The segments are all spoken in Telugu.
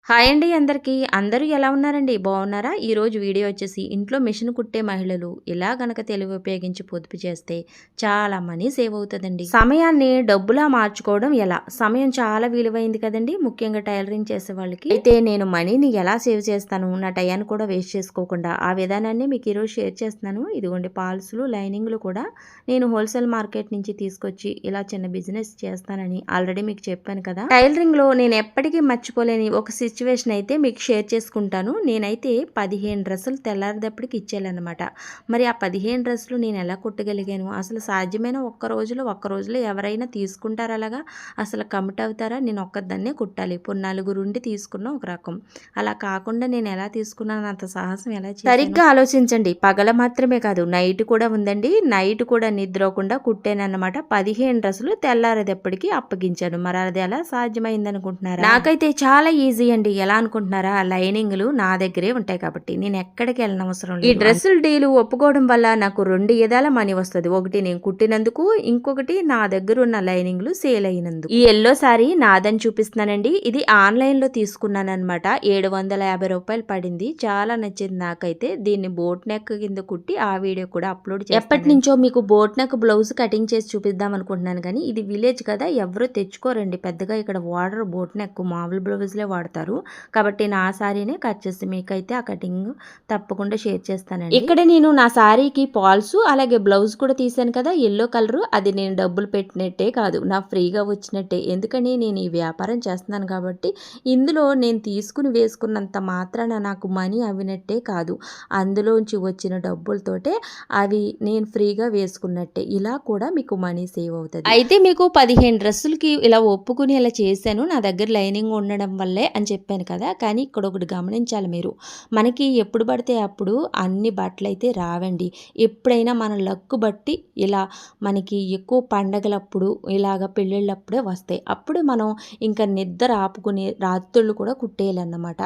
హాయ్ అండి అందరికీ. అందరూ ఎలా ఉన్నారండి? బాగున్నారా? ఈరోజు వీడియో వచ్చేసి ఇంట్లో మిషన్ కుట్టే మహిళలు ఇలా గనక తెలివి ఉపయోగించి పొదుపు చేస్తే చాలా మనీ సేవ్ అవుతుందండి. సమయాన్ని డబ్బులా మార్చుకోవడం ఎలా? సమయం చాలా విలువైంది కదండి, ముఖ్యంగా టైలరింగ్ చేసే వాళ్ళకి. అయితే నేను మనీని ఎలా సేవ్ చేస్తాను, నా టయాన్ని కూడా వేస్ట్ చేసుకోకుండా ఆ విధానాన్ని మీకు ఈరోజు షేర్ చేస్తున్నాను. ఇదిగోండి పాల్స్లు, లైనింగ్లు కూడా నేను హోల్సేల్ మార్కెట్ నుంచి తీసుకొచ్చి ఇలా చిన్న బిజినెస్ చేస్తానని ఆల్రెడీ మీకు చెప్పాను కదా. టైలరింగ్లో నేను ఎప్పటికీ మర్చిపోలేని ఒక సిచ్యువేషన్ అయితే మీకు షేర్ చేసుకుంటాను. నేనైతే 15 డ్రెస్సులు తెల్లారేటప్పటికి ఇచ్చేయాలన్నమాట. మరి ఆ 15 డ్రెస్సులు నేను ఎలా కుట్టగలిగాను? అసలు సాధ్యమైన ఒక్క రోజులో ఎవరైనా తీసుకుంటారా అలాగా? అసలు కమిట్ అవుతారా? నేను ఒక్కదాన్నే కుట్టాలి. ఇప్పుడు నలుగురుండి తీసుకున్న ఒక రకం. అలా కాకుండా నేను ఎలా తీసుకున్నాను, అంత సాహసం ఎలా చేశాను? సరిగ్గా ఆలోచించండి. పగల మాత్రమే కాదు, నైట్ కూడా ఉందండి. నైట్ కూడా నిద్రపోకుండా కుట్టానన్నమాట. 15 డ్రెస్సులు తెల్లారేటప్పటికి అప్పగించాను. మరి అది ఎలా సాధ్యమైంది అనుకుంటున్నారా? నాకైతే చాలా ఈజీ అండి. ఎలా అనుకుంటున్నారా? లైనింగ్లు నా దగ్గరే ఉంటాయి కాబట్టి నేను ఎక్కడికి వెళ్ళనవసరం లేదు. ఈ డ్రెస్సుల డీలు ఒప్పుకోవడం వల్ల నాకు 2 విధాల మనీ వస్తుంది. ఒకటి నేను కుట్టినందుకు, ఇంకొకటి నా దగ్గర ఉన్న లైనింగ్లు సేల్ అయినందుకు. ఈ ఎల్లో సారీ నాదని చూపిస్తున్నానండి. ఇది ఆన్లైన్లో తీసుకున్నాను అనమాట. 750 రూపాయలు పడింది. చాలా నచ్చింది నాకైతే. దీన్ని బోట్ నెక్ కింద కుట్టి ఆ వీడియో కూడా అప్లోడ్ చేస్తాను. ఎప్పటి నుంచో మీకు బోట్ నెక్ బ్లౌజ్ కటింగ్ చేసి చూపిద్దాం అనుకుంటున్నాను, కానీ ఇది విలేజ్ కదా, ఎవరు తెచ్చుకోరండి పెద్దగా. ఇక్కడ వాడరు బోట్ నెక్, మామూలు బ్లౌజ్లే వాడతారు. కాబట్టి నా సారీనే కట్ చేసి మీకైతే ఆ కటింగ్ తప్పకుండా షేర్ చేస్తానండి. ఇక్కడ నేను నా సారీకి పాల్స్ అలాగే బ్లౌజ్ కూడా తీసాను కదా, ఎల్లో కలర్. అది నేను డబ్బులు పెట్టినట్టే కాదు, నా ఫ్రీగా వచ్చినట్టే. ఎందుకని నేను ఈ వ్యాపారం చేస్తున్నాను కాబట్టి ఇందులో నేను తీసుకుని వేసుకున్నంత మాత్రాన నాకు మనీ అవినట్టే కాదు, అందులోంచి వచ్చిన డబ్బులతోటే అవి నేను ఫ్రీగా వేసుకున్నట్టే. ఇలా కూడా మీకు మనీ సేవ్ అవుతుంది. అయితే మీకు 15 డ్రెస్సులకి ఇలా ఒప్పుకుని ఇలా చేశాను, నా దగ్గర లైనింగ్ ఉండడం వల్లే అని చెప్పాను కదా. కానీ ఇక్కడ ఒకటి గమనించాలి మీరు, మనకి ఎప్పుడు పడితే అప్పుడు అన్ని బట్టలు అయితే రావండి. ఎప్పుడైనా మన లక్ బట్టి ఇలా మనకి ఎక్కువ పండగలప్పుడు ఇలాగ పెళ్ళిళ్ళప్పుడే వస్తాయి. అప్పుడు మనం ఇంకా నిద్ర ఆపుకుని రాత్రుళ్ళు కూడా కుట్టేయాలన్నమాట.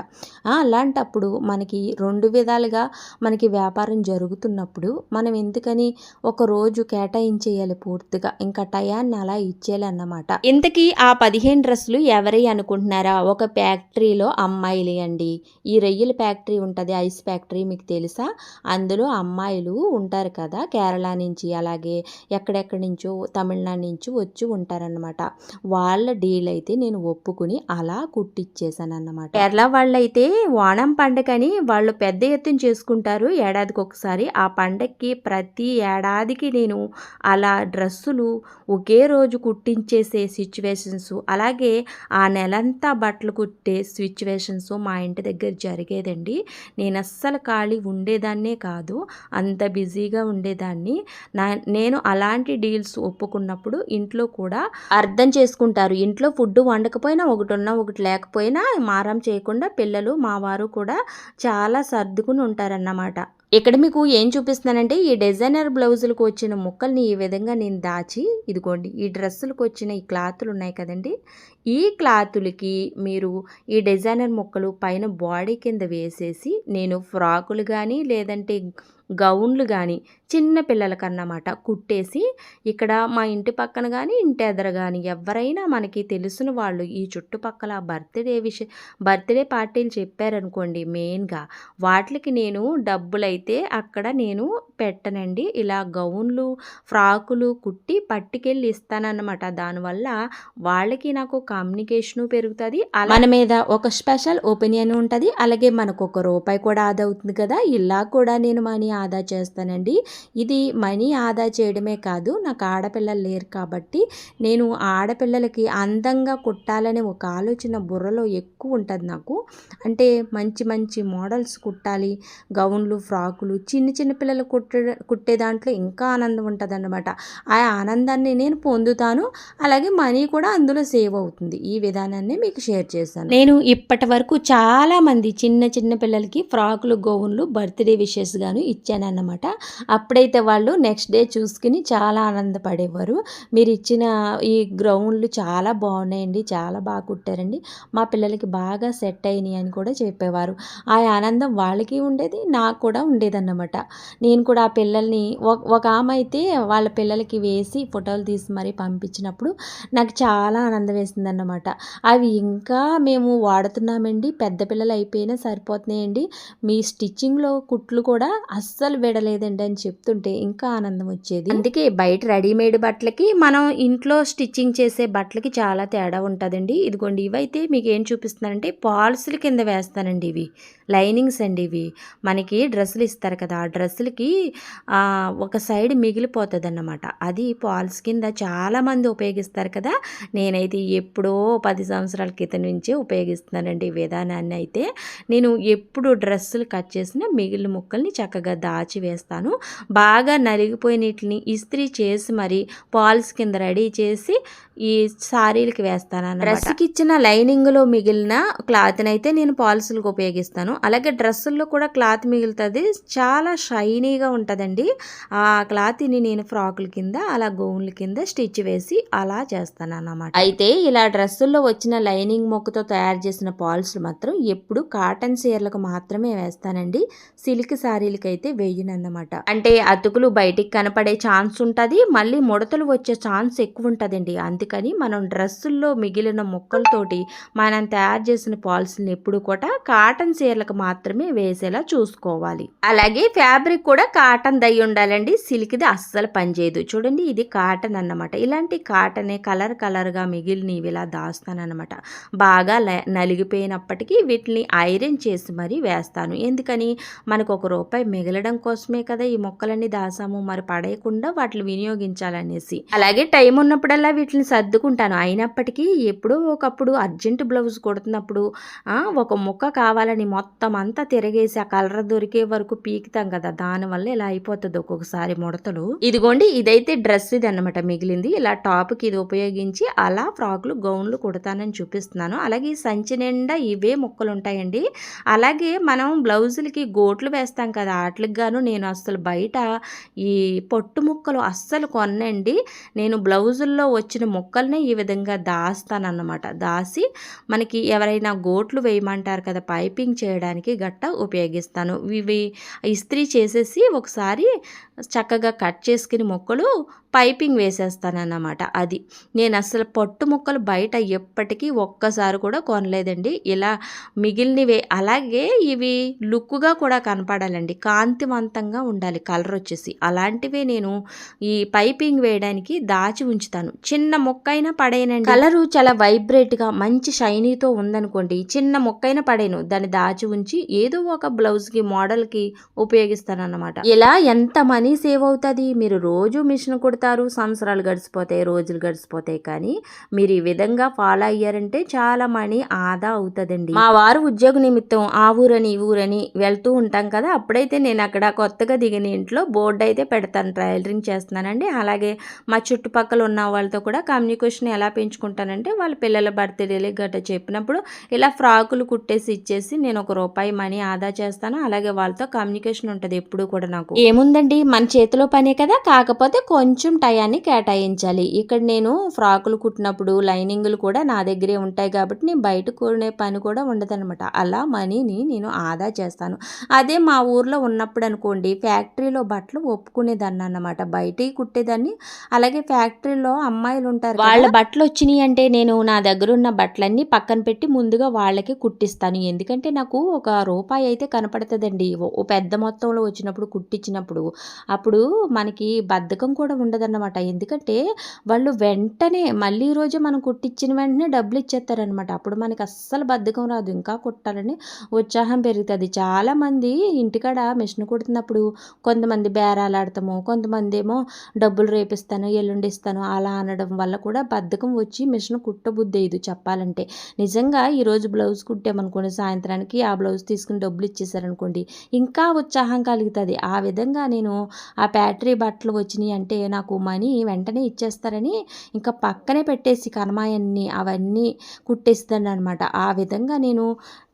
అలాంటప్పుడు మనకి 2 విధాలుగా మనకి వ్యాపారం జరుగుతున్నప్పుడు మనం ఎందుకని ఒక రోజు కేటాయించేయాలి పూర్తిగా, ఇంకా టయాన్ని అలా ఇచ్చేయాలన్నమాట. ఇంతకీ ఆ 15 డ్రెస్సులు ఎవరి అనుకుంటున్నారా? ఒక ఫ్యాక్టరీలో అమ్మాయిలు అండి. ఈ రొయ్యల ఫ్యాక్టరీ ఉంటుంది, ఐస్ ఫ్యాక్టరీ, మీకు తెలుసా? అందులో అమ్మాయిలు ఉంటారు కదా, కేరళ నుంచి అలాగే ఎక్కడెక్కడి నుంచో తమిళనాడు నుంచి వచ్చి ఉంటారనమాట. వాళ్ళ డీల్ అయితే నేను ఒప్పుకుని అలా కుట్టిచ్చేసాను అన్నమాట. కేరళ వాళ్ళైతే ఓణం పండుగని వాళ్ళు పెద్ద ఎత్తున చేసుకుంటారు ఏడాదికి ఒకసారి. ఆ పండగకి ప్రతి ఏడాదికి నేను అలా డ్రెస్సులు ఒకే రోజు కుట్టించేసే సిచ్యువేషన్స్, అలాగే ఆ నెలంతా బట్టలు కుట్టే సిచ్యువేషన్స్ మా ఇంటి దగ్గర జరిగేదండి. నేను అస్సలు ఖాళీ ఉండేదాన్నే కాదు, అంత బిజీగా ఉండేదాన్ని. నేను అలాంటి డీల్స్ ఒప్పుకున్నప్పుడు ఇంట్లో కూడా అర్థం చేసుకుంటారు. ఇంట్లో ఫుడ్ వండకపోయినా, ఒకటి ఉన్నా ఒకటి లేకపోయినా మారం చేయకుండా పిల్లలు మా వారు కూడా చాలా సర్దుకుని ఉంటారన్నమాట. ఇక్కడ మీకు ఏం చూపిస్తున్నానంటే, ఈ డిజైనర్ బ్లౌజులకు వచ్చిన ముక్కల్ని ఈ విధంగా నేను దాచి, ఇదిగోండి ఈ డ్రెస్సులకు వచ్చిన ఈ క్లాతులు ఉన్నాయి కదండి, ఈ క్లాతులకి మీరు ఈ డిజైనర్ ముక్కలు పైన బాడీ కింద వేసేసి నేను ఫ్రాకులు కానీ లేదంటే గౌన్లు కానీ చిన్న పిల్లలకన్నమాట కుట్టేసి, ఇక్కడ మా ఇంటి పక్కన కానీ ఇంటి ఎదర కానీ ఎవరైనా మనకి తెలిసిన వాళ్ళు ఈ చుట్టుపక్కల బర్త్డే పార్టీలు చెప్పారనుకోండి, మెయిన్గా వాటికి నేను డబ్బులైతే అక్కడ నేను పెట్టనండి. ఇలా గౌన్లు ఫ్రాకులు కుట్టి పట్టుకెళ్ళి ఇస్తానన్నమాట. దానివల్ల వాళ్ళకి నాకు కమ్యూనికేషను పెరుగుతుంది, మన మీద ఒక స్పెషల్ ఒపీనియన్ ఉంటుంది, అలాగే మనకు ₹1 కూడా ఆదా అవుతుంది కదా. ఇలా కూడా నేను మనీ ఆదా చేస్తానండి. ఇది మనీ ఆదా చేయడమే కాదు, నాకు ఆడపిల్లలు లేరు కాబట్టి నేను ఆడపిల్లలకి అందంగా కుట్టాలనే ఒక ఆలోచన బుర్రలో ఎక్కువ ఉంటుంది నాకు. అంటే మంచి మంచి మోడల్స్ కుట్టాలి, గౌన్లు ఫ్రాకులు చిన్న పిల్లలు కుట్టే దాంట్లో ఇంకా ఆనందం ఉంటుంది అన్నమాట. ఆ ఆనందాన్ని నేను పొందుతాను, అలాగే మనీ కూడా అందులో సేవ్ అవుతుంది. ఈ విధానాన్ని మీకు షేర్ చేశాను. నేను ఇప్పటి వరకు చాలామంది చిన్న పిల్లలకి ఫ్రాకులు గౌన్లు బర్త్డే విషెస్ గాను ఇచ్చానన్నమాట. అప్పుడైతే వాళ్ళు నెక్స్ట్ డే చూసుకుని చాలా ఆనందపడేవారు. మీరు ఇచ్చిన ఈ గ్రౌండ్లు చాలా బాగున్నాయండి, చాలా బాగా కుట్టారండి, మా పిల్లలకి బాగా సెట్ అయినాయి అని కూడా చెప్పేవారు. ఆ ఆనందం వాళ్ళకి ఉండేది, నాకు కూడా ఉండేదన్నమాట. నేను కూడా ఆ పిల్లల్ని ఒక ఆమె అయితే వాళ్ళ పిల్లలకి వేసి ఫోటోలు తీసి మరీ పంపించినప్పుడు నాకు చాలా ఆనందం వేసిందన్నమాట. అవి ఇంకా మేము వాడుతున్నామండి, పెద్ద పిల్లలు అయిపోయినా సరిపోతున్నాయండి, మీ స్టిచ్చింగ్లో కుట్లు కూడా అస్సలు విడలేదండి అని చెప్తుంటే ఇంకా ఆనందం వచ్చేది. అందుకే బయట రెడీమేడ్ బట్టలకి మనం ఇంట్లో స్టిచ్చింగ్ చేసే బట్టలకి చాలా తేడా ఉంటుందండి. ఇదిగోండి ఇవైతే మీకు ఏం చూపిస్తున్నానంటే పాల్స్ల కింద వేస్తానండి. ఇవి లైనింగ్స్ అండి. ఇవి మనకి డ్రెస్సులు ఇస్తారు కదా, ఆ డ్రెస్సులకి ఒక సైడ్ మిగిలిపోతుంది అన్నమాట. అది పాల్స్ కింద చాలామంది ఉపయోగిస్తారు కదా. నేనైతే ఎప్పుడో 10 సంవత్సరాల క్రితం నుంచే ఉపయోగిస్తున్నానండి ఈ విధానాన్ని. అయితే నేను ఎప్పుడు డ్రెస్సులు కట్ చేసిన మిగిలిన ముక్కల్ని చక్కగా దాచి వేస్తాను. బాగా నలిగిపోయినట్లని ఇస్త్రీ చేసి మరి పాల్స్ కింద రెడీ చేసి ఈ సారీలకి వేస్తాను అన్నమాట. డ్రెస్కి ఇచ్చిన లైనింగ్లో మిగిలిన క్లాత్ని అయితే నేను పాల్సులకు ఉపయోగిస్తాను. అలాగే డ్రెస్సుల్లో కూడా క్లాత్ మిగులుతుంది, చాలా షైనీగా ఉంటుందండి. ఆ క్లాత్ని నేను ఫ్రాకుల కింద అలా గౌన్ల కింద స్టిచ్ వేసి అలా చేస్తాను అన్నమాట. అయితే ఇలా డ్రెస్సుల్లో వచ్చిన లైనింగ్ మొక్కతో తయారు చేసిన పాల్స్లు మాత్రం ఎప్పుడు కాటన్ చీరలకు మాత్రమే వేస్తానండి, సిల్క్ శారీలకి అయితే వేయనన్నమాట. అంటే అతుకులు బయటికి కనపడే ఛాన్స్ ఉంటుంది, మళ్ళీ ముడతలు వచ్చే ఛాన్స్ ఎక్కువ ఉంటుందండి. అందుకని మనం డ్రెస్సుల్లో మిగిలిన ముక్కలతోటి మనం తయారు చేసిన పాల్స్ని ఎప్పుడు కూడా కాటన్ చీరలకు మాత్రమే వేసేలా చూసుకోవాలి. అలాగే ఫ్యాబ్రిక్ కూడా కాటన్ దయ్యి ఉండాలండి, సిల్క్ది అస్సలు పనిచేయదు. చూడండి ఇది కాటన్ అన్నమాట. ఇలాంటి కాటనే కలర్గా మిగిలిన ఇవి ఇలా దాస్తానన్నమాట. బాగా నలిగిపోయినప్పటికీ వీటిని ఐరన్ చేసి మరీ వేస్తాను. ఎందుకని మనకు ₹1 మిగలడం కోసమే కదా ఈ మొక్కలన్నీ దాసాము, మరి పడేయకుండా వాటిని వినియోగించాలనేసి. అలాగే టైం ఉన్నప్పుడల్లా వీటిని సర్దుకుంటాను. అయినప్పటికీ ఎప్పుడో ఒకప్పుడు అర్జెంట్ బ్లౌజ్ కుడుతున్నప్పుడు ఒక ముక్క కావాలని మొత్తం అంతా తిరగేసి ఆ కలర్ దొరికే వరకు పీకుతాం కదా, దానివల్ల ఇలా అయిపోతుంది ఒక్కొక్కసారి ముడతలు. ఇదిగోండి ఇదైతే డ్రెస్ ఇది అన్నమాట మిగిలింది. ఇలా టాప్కి ఇది ఉపయోగించి అలా ఫ్రాక్లు గౌన్లు కుడతానని చూపిస్తున్నాను. అలాగే ఈ సంచి నిండా ఇవే ముక్కలు ఉంటాయండి. అలాగే మనం బ్లౌజులకి గోట్లు వేస్తాం కదా, వాటికి గాను నేను అస్సలు బయట ఈ పొట్టు ముక్కలు అస్సలు కొనండి. నేను బ్లౌజుల్లో వచ్చిన ముక్కల్ని ఈ విధంగా దాస్తానన్నమాట. దాసి మనకి ఎవరైనా గోట్లు వేయమంటారు కదా పైపింగ్ చేయడానికి గట్ట ఉపయోగిస్తాను. ఇవి ఇస్త్రీ చేసేసి ఒకసారి చక్కగా కట్ చేసుకుని ముక్కలు పైపింగ్ వేసేస్తానన్నమాట. అది నేను అసలు పట్టు ముక్కలు బయట ఎప్పటికీ ఒక్కసారి కూడా కొనలేదండి. ఇలా మిగిలినవే. అలాగే ఇవి లుక్గా కూడా కనపడాలండి, కాంతివంతంగా ఉండాలి కలర్ వచ్చేసి, అలాంటివే నేను ఈ పైపింగ్ వేయడానికి దాచి ఉంచుతాను. చిన్న మొక్కైనా పడేయనండి, కలరు చాలా వైబ్రేట్గా మంచి షైనీతో ఉందనుకోండి, చిన్న మొక్కైనా పడేను, దాన్ని దాచి ఉంచి ఏదో ఒక బ్లౌజ్కి మోడల్కి ఉపయోగిస్తాను అన్నమాట. ఇలా ఎంత మనీ సేవ్ అవుతుంది. మీరు రోజు మిషన్ కుడతారు, సంవత్సరాలు గడిచిపోతాయి, రోజులు గడిచిపోతాయి, కానీ మీరు ఈ విధంగా ఫాలో అయ్యారంటే చాలా మనీ ఆదా అవుతుందండి. మా వారు ఉద్యోగ నిమిత్తం ఆ ఊరని ఈ ఊరని వెళ్తూ ఉంటాం కదా, అప్పుడైతే నేను అక్కడ కొత్తగా దిగిన ఇంట్లో బోర్డు అయితే పెడతాను, టైలరింగ్ చేస్తున్నానండి. అలాగే మా చుట్టుపక్కల ఉన్న వాళ్ళతో కూడా కమ్యూనికేషన్ ఎలా పెంచుకుంటానంటే వాళ్ళ పిల్లల బర్త్డేలు గట్ట చెప్పినప్పుడు ఇలా ఫ్రాకులు కుట్టేసి ఇచ్చేసి నేను ₹1 మనీ ఆదా చేస్తాను. అలాగే వాళ్ళతో కమ్యూనికేషన్ ఉంటుంది ఎప్పుడు కూడా. నాకు ఏముందండి మన చేతిలో పనే కదా, కాకపోతే కొంచెం టయాన్ని కేటాయించాలి. ఇక్కడ నేను ఫ్రాకులు కుట్టినప్పుడు లైనింగ్లు కూడా నా దగ్గరే ఉంటాయి కాబట్టి నేను బయట కొనే పని కూడా ఉండదన్నమాట. అలా మనీని నేను ఆదా చేస్తాను. అదే మా ఊర్లో ఉన్నప్పుడు అనుకోండి ఫ్యాక్టరీలో బట్టలు ఒప్పుకునేదాన్ని అన్నమాట, బయటకి కుట్టేదాన్ని. అలాగే ఫ్యాక్టరీలో అమ్మాయిలు ఉంటారు, వాళ్ళ బట్టలు వచ్చినాయి అంటే నేను నా దగ్గర ఉన్న బట్టలన్నీ పక్కన పెట్టి ముందుగా వాళ్ళకి కుట్టిస్తాను. ఎందుకంటే నాకు ₹1 అయితే కనపడుతుందండి ఓ పెద్ద మొత్తంలో వచ్చినప్పుడు కుట్టించినప్పుడు. అప్పుడు మనకి బద్ధకం కూడా ఉండదన్నమాట. ఎందుకంటే వాళ్ళు వెంటనే మళ్ళీ రోజు మనం కుట్టించిన వెంటనే డబ్బులు ఇచ్చేస్తారనమాట. అప్పుడు మనకి అస్సలు బద్ధకం రాదు, ఇంకా కుట్టాలని ఉత్సాహం పెరుగుతుంది. చాలామంది ఇంటికాడ మిషన్ కుడుతున్నప్పుడు కొంతమంది బేరాలాడతాము, కొంతమంది ఏమో డబ్బులు రేపిస్తాను ఎల్లుండి ఇస్తాను అలా అనడం వల్ల కూడా బద్ధకం వచ్చి మిషన్ కుట్టబుద్ధేయదు చెప్పాలంటే. నిజంగా ఈరోజు బ్లౌజ్ కుట్టామనుకోండి, సాయంత్రానికి ఆ బ్లౌజ్ తీసుకుని డబ్బులు ఇచ్చేసారనుకోండి ఇంకా ఉత్సాహం కలుగుతుంది. ఆ విధంగా నేను ఆ ఫ్యాక్టరీ బట్టలు వచ్చినాయి అంటే నాకు మనీ వెంటనే ఇచ్చేస్తారని ఇంకా పక్కనే పెట్టేసి కనమాయన్ని అవన్నీ కుట్టేస్తాను అనమాట. ఆ విధంగా నేను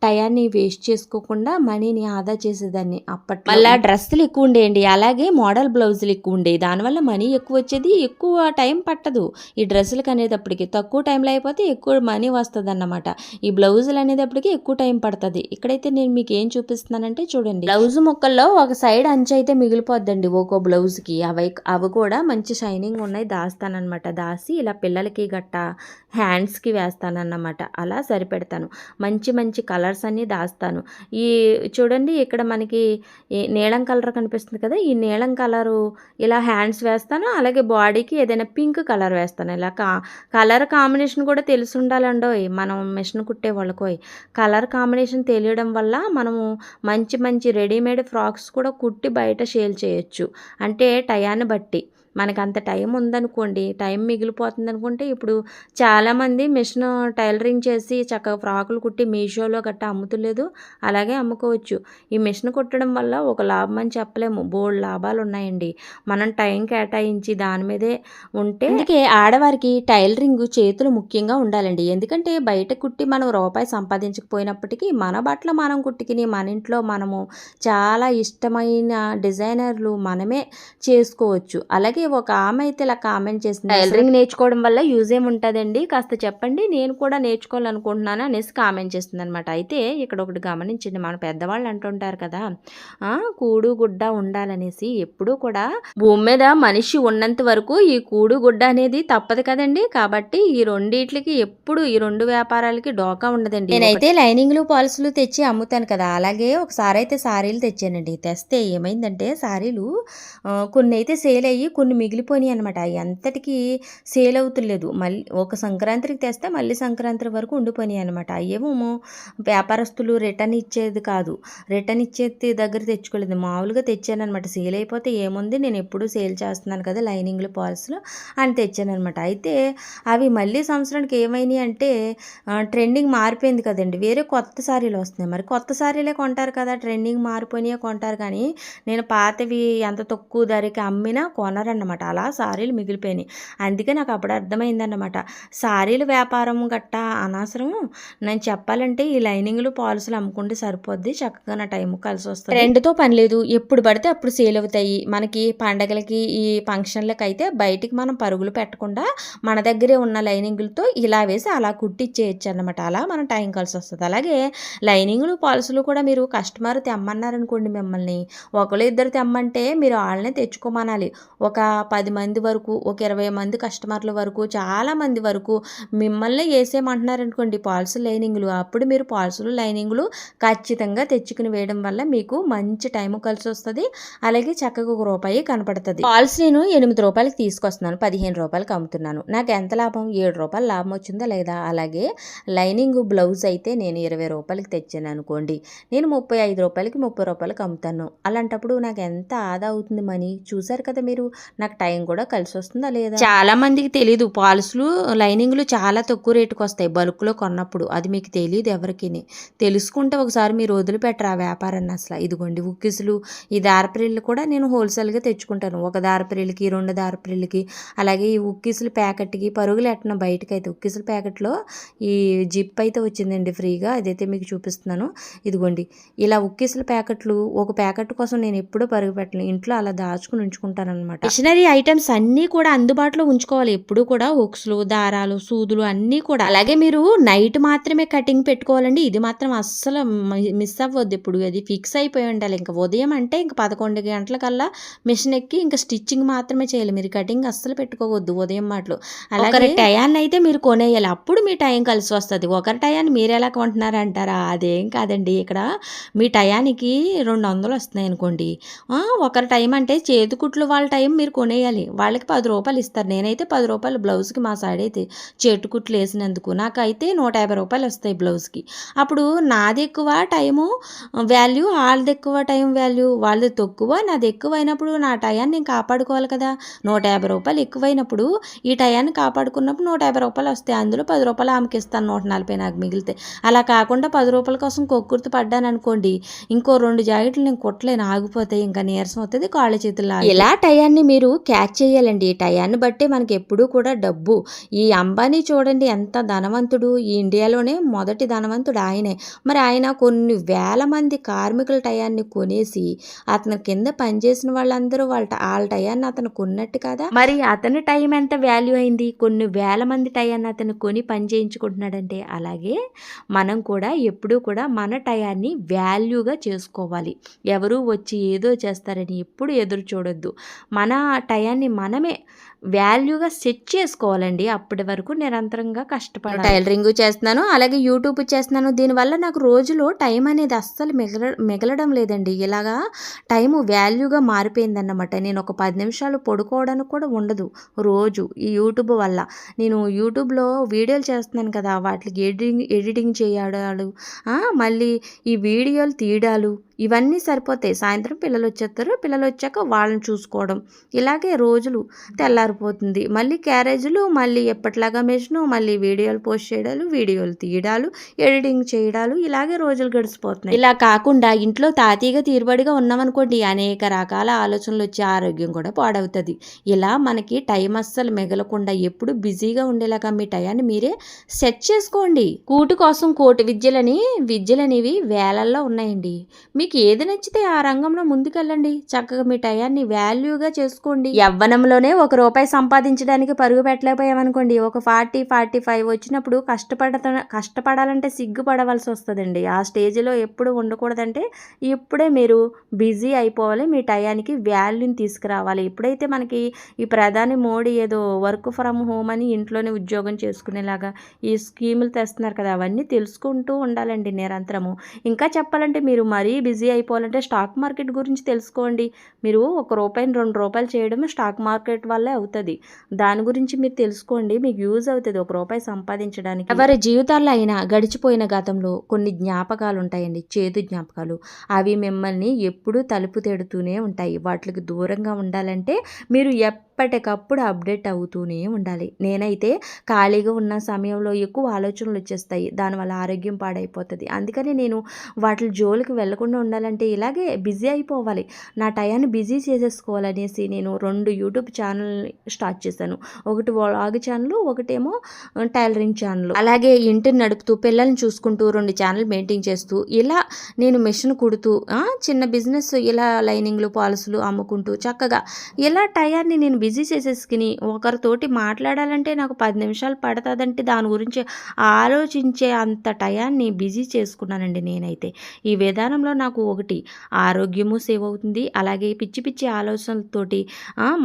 టయాన్ని వేస్ట్ చేసుకోకుండా మనీని ఆదా చేసేదాన్ని అప్పట్లో. మళ్ళీ డ్రెస్సులు ఎక్కువ ఉండేయండి, అలాగే మోడల్ బ్లౌజులు ఎక్కువ ఉండేవి, దానివల్ల మనీ ఎక్కువ వచ్చేది, ఎక్కువ టైం పట్టదు ఈ డ్రెస్సులకు అనేటప్పటికి, తక్కువ టైంలో అయిపోతే ఎక్కువ మనీ వస్తుంది అన్నమాట. ఈ బ్లౌజులు అనేటప్పటికి ఎక్కువ టైం పడుతుంది. ఇక్కడైతే నేను మీకు ఏం చూపిస్తున్నానంటే చూడండి, బ్లౌజ్ ముక్కల్లో ఒక సైడ్ అంచు అయితే మిగిలిపోద్దండి ఒక్కో బ్లౌజ్కి, అవి కూడా మంచి షైనింగ్ ఉన్నాయి, దాస్తానన్నమాట. దాసి ఇలా పిల్లలకి గట్ట హ్యాండ్స్కి వేస్తానన్నమాట. అలా సరిపెడతాను. మంచి మంచి కలర్స్ అన్నీ దాస్తాను. ఈ చూడండి ఇక్కడ మనకి నీలం కలర్ కనిపిస్తుంది కదా, ఈ నీలం కలరు ఇలా హ్యాండ్స్ వేస్తాను, అలాగే బాడీకి ఏదైనా పింక్ కలర్ వేస్తాను. ఇలా కలర్ కాంబినేషన్ కూడా తెలిసి ఉండాలండోయ్ మనం మిషన్ కుట్టే వాళ్ళకోయ్. కలర్ కాంబినేషన్ తెలియడం వల్ల మనము మంచి మంచి రెడీమేడ్ ఫ్రాక్స్ కూడా కుట్టి బయట సేల్ చేయొచ్చు. అంటే టయాన్ని బట్టి మనకు అంత టైం ఉందనుకోండి, టైం మిగిలిపోతుంది అనుకుంటే, ఇప్పుడు చాలామంది మిషన్ టైలరింగ్ చేసి చక్కగా ఫ్రాకులు కుట్టి మీషోలో గట్టా అమ్ముతులేదు, అలాగే అమ్ముకోవచ్చు. ఈ మిషన్ కుట్టడం వల్ల ఒక లాభం అని చెప్పలేము, బోల్డ్ లాభాలు ఉన్నాయండి. మనం టైం కేటాయించి దాని మీదే ఉంటే. అందుకే ఆడవారికి టైలరింగ్ చేతులు ముఖ్యంగా ఉండాలండి. ఎందుకంటే బయట కుట్టి మనం రూపాయి సంపాదించకపోయినప్పటికీ మన బట్టలు మనం కుట్టుకుని మన ఇంట్లో మనము చాలా ఇష్టమైన డిజైనర్లు మనమే చేసుకోవచ్చు. అలాగే ఒక ఆమె అయితే ఇలా కామెంట్ చేసింది, టైలరింగ్ నేర్చుకోవడం వల్ల యూజ్ ఏముంటుందండి, కాస్త చెప్పండి, నేను కూడా నేర్చుకోవాలనుకుంటున్నాను అనేసి కామెంట్ చేస్తుంది అనమాట. అయితే ఇక్కడ ఒకటి గమనించండి, మన పెద్దవాళ్ళు అంటుంటారు కదా, కూడు గుడ్డ ఉండాలనేసి. ఎప్పుడూ కూడా భూమి మీద మనిషి ఉన్నంత వరకు ఈ కూడు గుడ్డ అనేది తప్పదు కదండి. కాబట్టి ఈ రెండిట్లకి ఎప్పుడు ఈ రెండు వ్యాపారాలకి డోకా ఉండదండి. నేనైతే లైనింగ్లు పాల్సులు తెచ్చి అమ్ముతాను కదా, అలాగే ఒకసారి అయితే సారీలు తెచ్చానండి. తెస్తే ఏమైందంటే సారీలు కొన్ని అయితే సేల్ అయ్యి కొన్ని మిగిలిపోయినాయి అనమాట. ఎంతటికి సేల్ అవుతులేదు. మళ్ళీ ఒక సంక్రాంతికి తెస్తే మళ్ళీ సంక్రాంతి వరకు ఉండిపోయినాయి అనమాట. అయ్యేమో వ్యాపారస్తులు రిటర్న్ ఇచ్చేది కాదు, రిటర్న్ ఇచ్చేది దగ్గర తెచ్చుకోలేదు, మామూలుగా తెచ్చానమాట. సేల్ అయిపోతే ఏముంది, నేను ఎప్పుడూ సేల్ చేస్తున్నాను కదా లైనింగ్లు పాల్స్లు అని తెచ్చానమాట. అయితే అవి మళ్ళీ సంవత్సరానికి ఏమైనాయి అంటే ట్రెండింగ్ మారిపోయింది కదండి, వేరే కొత్త సారీలు వస్తున్నాయి. మరి కొత్త సారీలే కొంటారు కదా, ట్రెండింగ్ మారిపోయినాయే కొంటారు, కానీ నేను పాతవి ఎంత తక్కువ ధరకి అమ్మినా కొనరన్నమాట. అలా సారీలు మిగిలిపోయినాయి. అందుకే నాకు అప్పుడు అర్థమైందన్నమాట, సారీల వ్యాపారం గట్టా అనవసరం, నేను చెప్పాలంటే ఈ లైనింగ్లు పాలసీలు అమ్ముకుంటే సరిపోద్ది, చక్కగా నా టైం కలిసి వస్తుంది. రెండుతో పని లేదు, ఎప్పుడు పడితే అప్పుడు సేల్ అవుతాయి. మనకి పండగలకి ఈ ఫంక్షన్లకు అయితే బయటికి మనం పరుగులు పెట్టకుండా మన దగ్గరే ఉన్న లైనింగులతో ఇలా వేసి అలా కుట్టిచ్చేయచ్చు అన్నమాట. అలా మన టైం కలిసి వస్తుంది. అలాగే లైనింగ్లు పాలసీలు కూడా మీరు కస్టమర్ తెమ్మన్నారనుకోండి, మిమ్మల్ని ఒకళ్ళు ఇద్దరు తెమ్మంటే మీరు వాళ్ళనే తెచ్చుకోమనాలి. ఒక 10 మంది వరకు, ఒక 20 మంది కస్టమర్ల వరకు, చాలామంది వరకు మిమ్మల్ని వేసేయమంటున్నారనుకోండి పాల్సులు లైనింగ్లు, అప్పుడు మీరు పాల్సులు లైనింగ్లు ఖచ్చితంగా తెచ్చుకుని వేయడం వల్ల మీకు మంచి టైం కలిసి వస్తుంది. అలాగే చక్కగా ₹1 కనపడుతుంది. పాల్స్ నేను ₹8 తీసుకొస్తున్నాను, ₹15 అమ్ముతున్నాను. నాకు ఎంత లాభం, ₹7 లాభం వచ్చిందా లేదా. అలాగే లైనింగ్ బ్లౌజ్ అయితే నేను ₹20 తెచ్చాను అనుకోండి, నేను ₹35కి ₹30 అమ్ముతాను. అలాంటప్పుడు నాకు ఎంత ఆదా అవుతుంది మనీ, చూసారు కదా మీరు. నాకు టైం కూడా కలిసి వస్తుందా లేదా. చాలా మందికి తెలీదు, పాల్సులు లైనింగ్లు చాలా తక్కువ రేటుకి వస్తాయి బల్క్లో కొన్నప్పుడు, అది మీకు తెలియదు ఎవరికి. తెలుసుకుంటే ఒకసారి మీరు వదిలిపెట్టరు ఆ వ్యాపారాన్ని అసలు. ఇదిగోండి ఉక్కిసులు, ఈ దారపిరిళ్ళు కూడా నేను హోల్సేల్గా తెచ్చుకుంటాను, ఒక దారపిరిళ్ళకి 2 దారపిరిళ్ళకి. అలాగే ఈ ఉక్కిసులు ప్యాకెట్కి పరుగులు ఎట్టను బయటకు. అయితే ఉక్కిసుల ప్యాకెట్లో ఈ జిప్ అయితే వచ్చిందండి ఫ్రీగా, అదైతే మీకు చూపిస్తున్నాను. ఇదిగోండి ఇలా ఉక్కిసుల ప్యాకెట్లు, ఒక ప్యాకెట్ కోసం నేను ఎప్పుడూ పరుగు పెట్టను, ఇంట్లో అలా దాచుకుని ఉంచుకుంటాను అనమాట. మిషనరీ ఐటమ్స్ అన్నీ కూడా అందుబాటులో ఉంచుకోవాలి ఎప్పుడు కూడా, హుక్స్లు, దారాలు, సూదులు అన్నీ కూడా. అలాగే మీరు నైట్ మాత్రమే కటింగ్ పెట్టుకోవాలండి, ఇది మాత్రం అస్సలు మిస్ అవ్వద్దు. ఇప్పుడు అది ఫిక్స్ అయిపోయి ఉండాలి. ఇంకా ఉదయం అంటే ఇంకా 11 గంటలకల్లా మిషన్ ఎక్కి ఇంకా స్టిచ్చింగ్ మాత్రమే చేయాలి, మీరు కటింగ్ అస్సలు పెట్టుకోవద్దు ఉదయం మాటలు. అలాగే టయాన్ని అయితే మీరు కొనేయాలి, అప్పుడు మీ టైం కలిసి వస్తుంది. ఒకరి టయాన్ని మీరు ఎలా కొంటున్నారు అంటారా, అదేం కాదండి. ఇక్కడ మీ టయానికి 200 వస్తున్నాయి అనుకోండి, ఒకరి టైం అంటే చేతికుట్లు వాళ్ళ టైం మీరు కొనేయాలి, వాళ్ళకి ₹10 ఇస్తారు. నేనైతే ₹10 బ్లౌజ్కి మా సైడ్ అయితే చేటుకుట్లు వేసినందుకు నాకైతే ₹150 వస్తాయి బ్లౌజ్కి. అప్పుడు నాది ఎక్కువ టైము వాల్యూ, వాళ్ళది ఎక్కువ టైం వాల్యూ, వాళ్ళది తక్కువ నాది ఎక్కువ అయినప్పుడు నా టయాన్ని నేను కాపాడుకోవాలి కదా. ₹150 ఎక్కువైనప్పుడు ఈ టయాన్ని కాపాడుకున్నప్పుడు ₹150 వస్తాయి, అందులో ₹10 ఆమెకి ఇస్తాను, 140 నాకు మిగిలితే. అలా కాకుండా ₹10 కోసం కొక్కుర్తి పడ్డాను అనుకోండి, ఇంకో 2 జాకెట్లు నేను కుట్టలేను, ఆగిపోతాయి, ఇంకా నీరసం అవుతుంది, కాళ్ళ చేతులు. ఇలా టయాన్ని మీరు మీరు క్యాచ్ చేయాలండి. టయాన్ని బట్టే మనకి ఎప్పుడూ కూడా డబ్బు. ఈ అంబానీ చూడండి ఎంత ధనవంతుడు. ఈ ఇండియాలోనే మొదటి ధనవంతుడు ఆయనే. మరి ఆయన కొన్ని వేల మంది కార్మికుల టయాన్ని కొనేసి అతని కింద పనిచేసిన వాళ్ళందరూ వాళ్ళ టయాన్ని అతను కొన్నట్టు కదా. మరి అతని టైం ఎంత వాల్యూ అయింది? కొన్ని వేల మంది టయాన్ని అతను కొని పని చేయించుకుంటున్నాడంటే అలాగే మనం కూడా ఎప్పుడూ కూడా మన టయాన్ని వాల్యూగా చేసుకోవాలి. ఎవరు వచ్చి ఏదో చేస్తారని ఎప్పుడు ఎదురు చూడొద్దు. మన టయాన్ని మనమే వాల్యూగా సెట్ చేసుకోవాలండి. అప్పటి వరకు నిరంతరంగా కష్టపడాలి. టైలరింగ్ చేస్తున్నాను, అలాగే యూట్యూబ్ చేస్తున్నాను. దీనివల్ల నాకు రోజులో టైం అనేది అస్సలు మిగలడం లేదండి. ఇలాగా టైము వాల్యూగా మారిపోయిందన్నమాట. నేను ఒక 10 నిమిషాలు పడుకోవడానికి కూడా ఉండదు రోజు ఈ యూట్యూబ్ వల్ల. నేను యూట్యూబ్లో వీడియోలు చేస్తున్నాను కదా, వాటికి ఎడిటింగ్ చేయడాలు, మళ్ళీ ఈ వీడియోలు తీయడాలు ఇవన్నీ సరిపోతాయి. సాయంత్రం పిల్లలు వచ్చేస్తారు, పిల్లలు వచ్చాక వాళ్ళని చూసుకోవడం, ఇలాగే రోజులు తెల్లారిపోతుంది. మళ్ళీ క్యారేజీలు, మళ్ళీ ఎప్పటిలాగా మెషిను, మళ్ళీ వీడియోలు పోస్ట్ చేయడాలు, వీడియోలు తీయడాలు, ఎడిటింగ్ చేయడాలు, ఇలాగే రోజులు గడిచిపోతున్నాయి. ఇలా కాకుండా ఇంట్లో తాతీగా తీరుబడిగా ఉన్నామనుకోండి, అనేక రకాల ఆలోచనలు వచ్చి ఆరోగ్యం కూడా పాడవుతుంది. ఇలా మనకి టైం అస్సలు మిగలకుండా ఎప్పుడు బిజీగా ఉండేలాగా మీ టయాన్ని మీరే సెట్ చేసుకోండి. కూటి కోసం కోటి విద్యలనేవి వేలల్లో ఉన్నాయండి. మీకు ఏది నచ్చితే ఆ రంగంలో ముందుకెళ్ళండి. చక్కగా మీ టయాన్ని వాల్యూగా చేసుకోండి. యవ్వనంలోనే ₹1 సంపాదించడానికి పరుగు పెట్టలేకపోయామనుకోండి, ఒక 40-45 వచ్చినప్పుడు కష్టపడాలంటే సిగ్గుపడవలసి వస్తుందండి. ఆ స్టేజ్లో ఎప్పుడు ఉండకూడదంటే ఇప్పుడే మీరు బిజీ అయిపోవాలి. మీ టయానికి వాల్యూని తీసుకురావాలి. ఎప్పుడైతే మనకి ఈ ప్రధాని మోడీ ఏదో వర్క్ ఫ్రమ్ హోమ్ అని ఇంట్లోనే ఉద్యోగం చేసుకునేలాగా ఈ స్కీములు తెస్తున్నారు కదా, అవన్నీ తెలుసుకుంటూ ఉండాలండి నిరంతరము. ఇంకా చెప్పాలంటే మీరు మరీ బిజీ అయిపోవాలంటే స్టాక్ మార్కెట్ గురించి తెలుసుకోండి. మీరు ₹1 ₹2 చేయడం స్టాక్ మార్కెట్ వల్లే అవుతుంది. దాని గురించి మీరు తెలుసుకోండి, మీకు యూజ్ అవుతుంది ₹1 సంపాదించడానికి. ఎవరి జీవితాల్లో అయినా గడిచిపోయిన గతంలో కొన్ని జ్ఞాపకాలు ఉంటాయండి, చేదు జ్ఞాపకాలు. అవి మిమ్మల్ని ఎప్పుడూ తలుపు తెడుతూనే ఉంటాయి. వాటికి దూరంగా ఉండాలంటే మీరు ఎప్పటికప్పుడు అప్డేట్ అవుతూనే ఉండాలి. నేనైతే ఖాళీగా ఉన్న సమయంలో ఎక్కువ ఆలోచనలు వచ్చేస్తాయి. దానివల్ల ఆరోగ్యం పాడైపోతుంది. అందుకని నేను వాటి జోలికి వెళ్లకుండా ఉండాలంటే ఇలాగే బిజీ అయిపోవాలి. నా టయాన్ని బిజీ చేసేసుకోవాలనేసి నేను 2 యూట్యూబ్ ఛానల్ స్టార్ట్ చేశాను. ఒకటి వ్లాగ్ ఛానల్, ఒకటేమో టైలరింగ్ ఛానల్. అలాగే ఇంటిని నడుపుతూ పిల్లల్ని చూసుకుంటూ 2 ఛానల్ మెయింటైన్ చేస్తూ ఇలా నేను మిషన్ కుడుతూ చిన్న బిజినెస్ ఇలా లైనింగ్లు పాలసులు అమ్ముకుంటూ చక్కగా ఇలా టయాన్ని నేను బిజీ చేసేసుకుని ఒకరితోటి మాట్లాడాలంటే నాకు 10 నిమిషాలు పడుతుందంటే దాని గురించి ఆలోచించే అంత టయాన్ని బిజీ చేసుకున్నానండి నేనైతే. ఈ విధానంలో నాకు ఒకటి ఆరోగ్యము సేవ్ అవుతుంది. అలాగే పిచ్చి పిచ్చి ఆలోచనలతోటి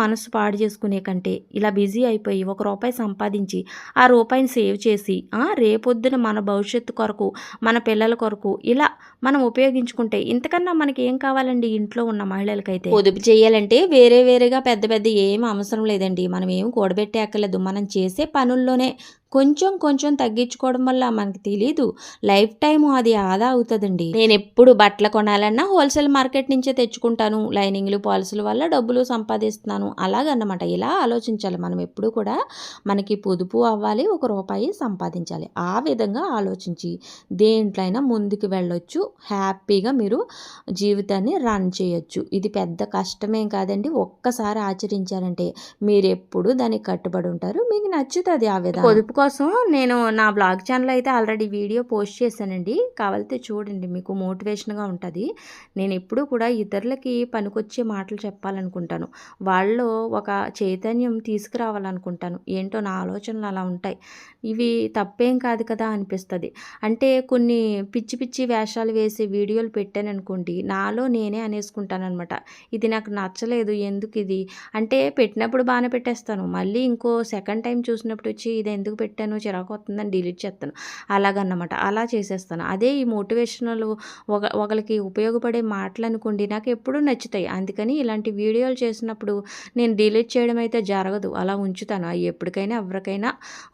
మనసు పాడు చేసుకునే కంటే ఇలా బిజీ అయిపోయి ₹1 సంపాదించి ఆ రూపాయిని సేవ్ చేసి రేపొద్దున మన భవిష్యత్తు కొరకు, మన పిల్లల కొరకు ఇలా మనం ఉపయోగించుకుంటే ఇంతకన్నా మనకి ఏం కావాలండి? ఇంట్లో ఉన్న మహిళలకైతే పొదుపు చేయాలంటే వేరేగా పెద్ద ఏం అవసరం లేదండి. మనం ఏం కూడబెట్టే అక్కర్లేదు. మనం చేసే పనుల్లోనే కొంచెం తగ్గించుకోవడం వల్ల మనకి తెలీదు లైఫ్ టైము అది ఆదా అవుతుందండి. నేను ఎప్పుడు బట్టలు కొనాలన్నా హోల్సేల్ మార్కెట్ నుంచే తెచ్చుకుంటాను. లైనింగ్లు పాలసీల వల్ల డబ్బులు సంపాదిస్తున్నాను అలాగన్నమాట. ఇలా ఆలోచించాలి మనం ఎప్పుడు కూడా. మనకి పొదుపు అవ్వాలి, ₹1 సంపాదించాలి. ఆ విధంగా ఆలోచించి దేంట్లో అయినా ముందుకు వెళ్ళొచ్చు. హ్యాపీగా మీరు జీవితాన్ని రన్ చేయొచ్చు. ఇది పెద్ద కష్టమేం కాదండి. ఒక్కసారి ఆచరించారంటే మీరు ఎప్పుడు దానికి కట్టుబడి ఉంటారు. మీకు నచ్చుతుంది ఆ విధంగా. పొదుపు కోసం నేను నా బ్లాగ్ ఛానల్ అయితే ఆల్రెడీ వీడియో పోస్ట్ చేశానండి. కావాలితే చూడండి, మీకు మోటివేషన్గా ఉంటుంది. నేను ఎప్పుడూ కూడా ఇతరులకి పనికొచ్చే మాటలు చెప్పాలనుకుంటాను. వాళ్ళలో ఒక చైతన్యం తీసుకురావాలనుకుంటాను. ఏంటో నా ఆలోచనలు అలా ఉంటాయి. ఇవి తప్పేం కాదు కదా అనిపిస్తుంది. అంటే కొన్ని పిచ్చి వేషాలు వేసి వీడియోలు పెట్టాననుకోండి, నాలో నేనే అనేసుకుంటానమాట. ఇది నాకు నచ్చలేదు, ఎందుకు ఇది అంటే పెట్టినప్పుడు బాగానే పెట్టేస్తాను. మళ్ళీ ఇంకో సెకండ్ టైం చూసినప్పుడు వచ్చి ఇది ఎందుకు పెట్టాను, చిరాకు వస్తుందని డిలీట్ చేస్తాను. అలాగన్నమాట. అలా చేసేస్తాను. అదే ఈ మోటివేషనల్ ఒకరికి ఉపయోగపడే మాటలు అనుకోండి, నాకు ఎప్పుడూ నచ్చుతాయి. అందుకని ఇలాంటి వీడియోలు చేసినప్పుడు నేను డిలీట్ చేయడం అయితే జరగదు, అలా ఉంచుతాను. అవి ఎప్పటికైనా ఎవరికైనా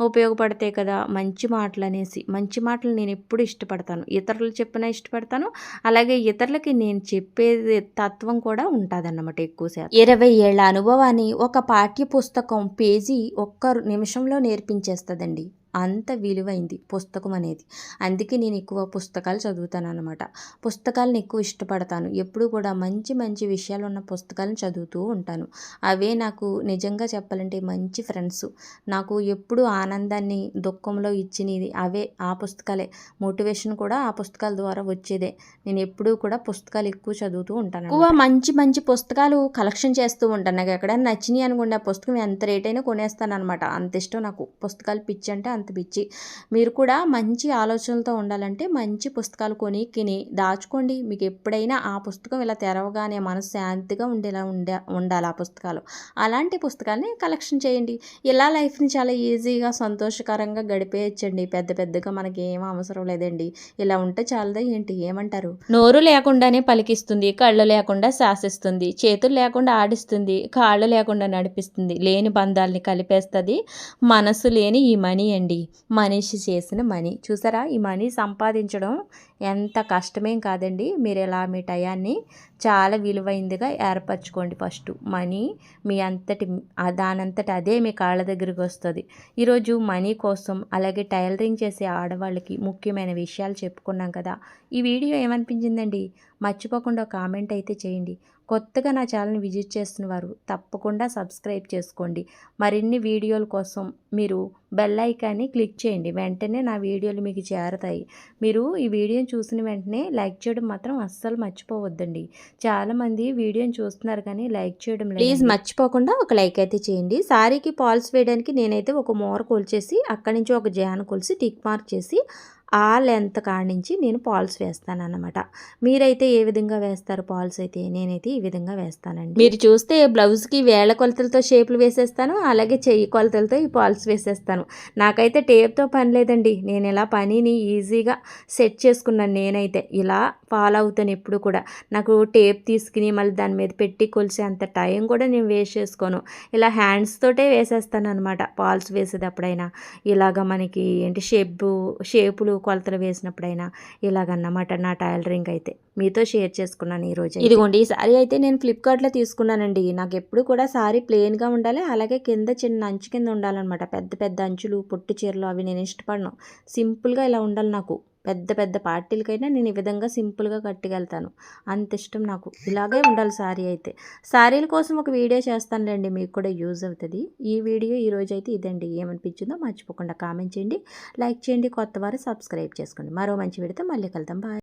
ఉపయోగపడతాయి కదా మంచి మాటలు అనేసి. మంచి మాటలు నేను ఎప్పుడు ఇష్టపడతాను. ఇతరులు చెప్పినా ఇష్టపడతాను. అలాగే ఇతరులకి నేను చెప్పేది తత్వం కూడా ఉంటుందన్నమాట ఎక్కువ శాతం. 20 ఏళ్ల అనుభవాన్ని ఒక పాఠ్య పుస్తకం పేజీ ఒక్క నిమిషంలో నేర్పించేస్తుందండి. అంత విలువైంది పుస్తకం అనేది. అందుకే నేను ఎక్కువ పుస్తకాలు చదువుతాను అన్నమాట. పుస్తకాలను ఎక్కువ ఇష్టపడతాను. ఎప్పుడు కూడా మంచి మంచి విషయాలు ఉన్న పుస్తకాలను చదువుతూ ఉంటాను. అవే నాకు నిజంగా చెప్పాలంటే మంచి ఫ్రెండ్స్. నాకు ఎప్పుడు ఆనందాన్ని దుఃఖంలో ఇచ్చినది అవే ఆ పుస్తకాలే. మోటివేషన్ కూడా ఆ పుస్తకాల ద్వారా వచ్చేదే. నేను ఎప్పుడూ కూడా పుస్తకాలు ఎక్కువ చదువుతూ ఉంటాను. ఎక్కువ మంచి మంచి పుస్తకాలు కలెక్షన్ చేస్తూ ఉంటాను. నాకు ఎక్కడైనా నచ్చినాయి అనుకోండి, ఆ పుస్తకం ఎంత రేట్ అయినా కొనేస్తాను అనమాట. అంత ఇష్టం నాకు పుస్తకాలు, పిచ్చి అంటే అంత పిచ్చి. మీరు కూడా మంచి ఆలోచనలతో ఉండాలంటే మంచి పుస్తకాలు కొనికిని దాచుకోండి. మీకు ఎప్పుడైనా ఆ పుస్తకం ఇలా తెరవగానే మనసు శాంతిగా ఉండేలా ఉండాలి ఆ పుస్తకాలు. అలాంటి పుస్తకాలని కలెక్షన్ చేయండి. ఇలా లైఫ్ని చాలా ఈజీగా సంతోషకరంగా గడిపేయచ్చండి. పెద్ద పెద్దగా మనకి ఏం అవసరం లేదండి. ఇలా ఉంటే చాలదా ఏంటి, ఏమంటారు? నోరు లేకుండానే పలికిస్తుంది, కళ్ళు లేకుండా శాసిస్తుంది, చేతులు లేకుండా ఆడిస్తుంది, కాళ్ళు లేకుండా నడిపిస్తుంది, లేని బంధాలని కలిపేస్తుంది మనసు లేని ఈ మనీ అండి. మనిషి చేసిన మనీ చూసారా? ఈ మనీ సంపాదించడం ఎంత కష్టమేం కాదండి. మీరు ఇలా మీ టయాన్ని చాలా విలువైందిగా ఏర్పరచుకోండి. ఫస్ట్ మనీ మీ అంతటి దానంతటి అదే మీ కాళ్ళ దగ్గరికి వస్తుంది. ఈరోజు మనీ కోసం అలాగే టైలరింగ్ చేసే ఆడవాళ్ళకి ముఖ్యమైన విషయాలు చెప్పుకున్నాం కదా. ఈ వీడియో ఏమనిపించిందండి? మర్చిపోకుండా కామెంట్ అయితే చేయండి. కొత్తగా నా ఛానల్ని విజిట్ చేస్తున్న వారు తప్పకుండా సబ్స్క్రైబ్ చేసుకోండి. మరిన్ని వీడియోల కోసం మీరు బెల్ ఐకాన్ని క్లిక్ చేయండి. వెంటనే నా వీడియోలు మీకు చేరతాయి. మీరు ఈ వీడియోని చూసిన వెంటనే లైక్ చేయడం మాత్రం అస్సలు మర్చిపోవద్దండి. చాలామంది వీడియోని చూస్తున్నారు కానీ లైక్ చేయడం లేదు. ప్లీజ్ మర్చిపోకుండా ఒక లైక్ అయితే చేయండి. శారీకి పాల్స్ వేయడానికి నేనైతే ఒక మోర కొలిచేసి అక్కడి నుంచి ఒక జాన కొలిసి టిక్ మార్క్ చేసి ఆ లెంత్ కాడి నుంచి నేను పాల్స్ వేస్తాను అన్నమాట. మీరైతే ఏ విధంగా వేస్తారు పాల్స్ అయితే? నేనైతే ఈ విధంగా వేస్తానండి. మీరు చూస్తే బ్లౌజ్కి వేళ్ళ కొలతలతో షేపులు వేసేస్తాను, అలాగే చెయ్యి కొలతలతో ఈ పాల్స్ వేసేస్తాను. నాకైతే టేప్తో పని లేదండి. నేను ఇలా పనిని ఈజీగా సెట్ చేసుకున్నాను. నేనైతే ఇలా ఫాలో అవుతాను ఎప్పుడు కూడా. నాకు టేప్ తీసుకుని మళ్ళీ దాని మీద పెట్టి కొలిసే అంత టైం కూడా నేను వేస్ట్ చేసుకోను. ఇలా హ్యాండ్స్ తోటే వేసేస్తాను అనమాట పాల్స్ వేసేటప్పుడైనా. ఇలాగ మనకి ఏంటి షేపులు కొలతలు వేసినప్పుడైనా ఇలాగన్నమాట నా టైలరింగ్ అయితే మీతో షేర్ చేసుకున్నాను ఈరోజు. ఇదిగోండి ఈ సారీ అయితే నేను ఫ్లిప్కార్ట్లో తీసుకున్నానండి. నాకు ఎప్పుడు కూడా సారీ ప్లెయిన్గా ఉండాలి, అలాగే కింద చిన్న అంచు కింద ఉండాలన్నమాట. పెద్ద పెద్ద అంచులు పొట్టు చీరలు అవి నేను ఇష్టపడను. సింపుల్గా ఇలా ఉండాలి నాకు. పెద్ద పెద్ద పార్టీలకైనా నేను ఈ విధంగా సింపుల్గా కట్టుకెళ్తాను. అంత ఇష్టం నాకు. ఇలాగే ఉండాలి సారీ అయితే. సారీల కోసం ఒక వీడియో చేస్తానులేండి, మీకు కూడా యూజ్ అవుతుంది. ఈ వీడియో ఈరోజు అయితే ఇదండి. ఏమనిపించిందో మర్చిపోకుండా కామెంట్ చేయండి, లైక్ చేయండి, కొత్త వారు సబ్స్క్రైబ్ చేసుకోండి. మరో మంచి వీడియోతో మళ్ళీ కలుద్దాం. బాయ్.